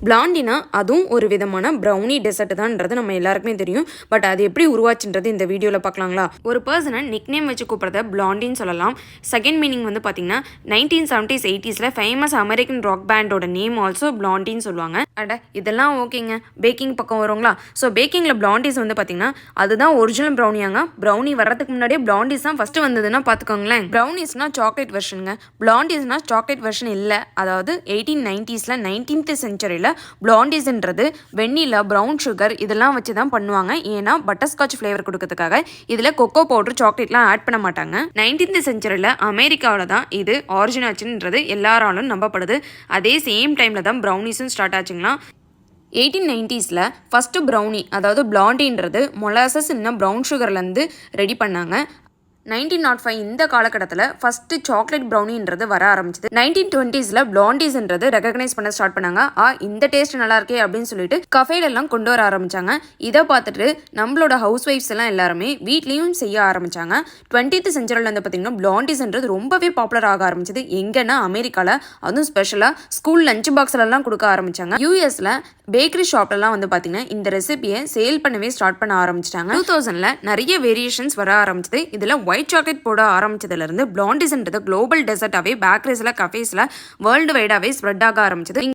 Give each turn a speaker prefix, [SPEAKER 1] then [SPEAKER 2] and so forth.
[SPEAKER 1] பிளாண்டினா அதுவும் ஒரு விதமான ப்ரௌனி டெசர்ட் தான்ன்றது நம்ம எல்லாருக்குமே தெரியும். பட் அது எப்படி உருவாச்சுன்றது இந்த வீடியோவில் பார்க்கலாங்களா? ஒரு பர்சனை நிக் நேம் வச்சு கூப்பிட்றத பிளாண்டின்னு சொல்லலாம். செகண்ட் மீனிங் வந்து பார்த்தீங்கன்னா 1970s 80s famous American rock பேண்டோட நேம் ஆல்சோ பிளாண்டின்னு சொல்லுவாங்க. இதெல்லாம் ஓகேங்க. பேக்கிங் பக்கம் வருங்களா? ஸோ பேக்கிங்கில் பிளாண்டிஸ் வந்து பார்த்தீங்கன்னா அதுதான் ஒரிஜினல் ப்ரௌனியாங்க. ப்ரௌனி வர்றதுக்கு முன்னாடியே பிளாண்டிஸ் தான் ஃபஸ்ட்டு வந்ததுன்னா பார்த்துக்கோங்களேன். ப்ரௌனிஸ்னால் சாக்லேட் வெர்ஷனுங்க. பிளாண்டிஸ்னால் சாக்லேட் வெர்ஷன் இல்லை. அதாவது 1890s 19th செஞ்சுரியில் பிளாண்டிஸ்ன்றது வெண்ணிலா, ப்ரௌன் சுகர் இதெல்லாம் வச்சு தான் பண்ணுவாங்க. ஏன்னா பட்டர்ஸ்காட்ச் ஃப்ளேவர் கொடுக்கறதுக்காக இதில் கொக்கோ பவுடர், சாக்லேட்லாம் ஆட் பண்ண மாட்டாங்க. 19th செஞ்சுரியில் அமெரிக்காவில் தான் இது ஆரிஜின் ஆச்சுன்றது எல்லாராலும் நம்பப்படுது. அதே சேம் டைமில் தான் ப்ரௌனிஸும் ஸ்டார்ட் ஆச்சுங்களா. 1890s ஃபஸ்ட்டு ப்ரௌனி அதாவது பிளாண்டின்றது மொலாசஸ் இன்னும் ப்ரௌன் சுகர்லேருந்து ரெடி பண்ணாங்க. 1905 இந்த காலகட்டத்தில் ஃபஸ்ட்டு சாக்லேட் ப்ரௌனின்றது வர ஆரம்பிச்சது. 1920s பிளாண்டிஸ்ன்றது ரெகக்னைஸ் பண்ண ஸ்டார்ட் பண்ணாங்க. இந்த டேஸ்ட் நல்லா இருக்கே அப்படின்னு சொல்லிட்டு கஃபேலெல்லாம் கொண்டு வர ஆரம்பிச்சாங்க. இதை பார்த்துட்டு நம்மளோட ஹவுஸ் ஒய்ஃப்ஸ் எல்லாம் எல்லாருமே வீட்லேயும் செய்ய ஆரம்பிச்சாங்க. 20th செஞ்சுரியில் வந்து பார்த்தீங்கன்னா பிளாண்டிஸ்ன்றது ரொம்பவே பாப்புலர் ஆக ஆரம்பிச்சது. எங்கன்னா அமெரிக்காவில், அதுவும் ஸ்பெஷலாக ஸ்கூல் லஞ்ச் பாக்ஸ்லலாம் கொடுக்க ஆரம்பிச்சாங்க. யூஎஸில் பேக்கரி ஷாப்லலாம் வந்து பார்த்தீங்கன்னா இந்த ரெசிபியை சேல் பண்ணவே ஸ்டார்ட் பண்ண ஆரம்பிச்சிட்டாங்க. 2000 நிறைய வேரியேஷன்ஸ் வர ஆரம்பிச்சது. இதில் ஒயிட் சாக்லேட் போட ஆரம்பிச்சதுலேருந்து பிளாண்டிஸ்ன்றது குளோபல் டெசர்ட்டாகவே பேக்கரிஸில், கஃபேஸில் வேர்ல்டு வைடாகவே ஸ்ப்ரெட் ஆக ஆரம்பிச்சது.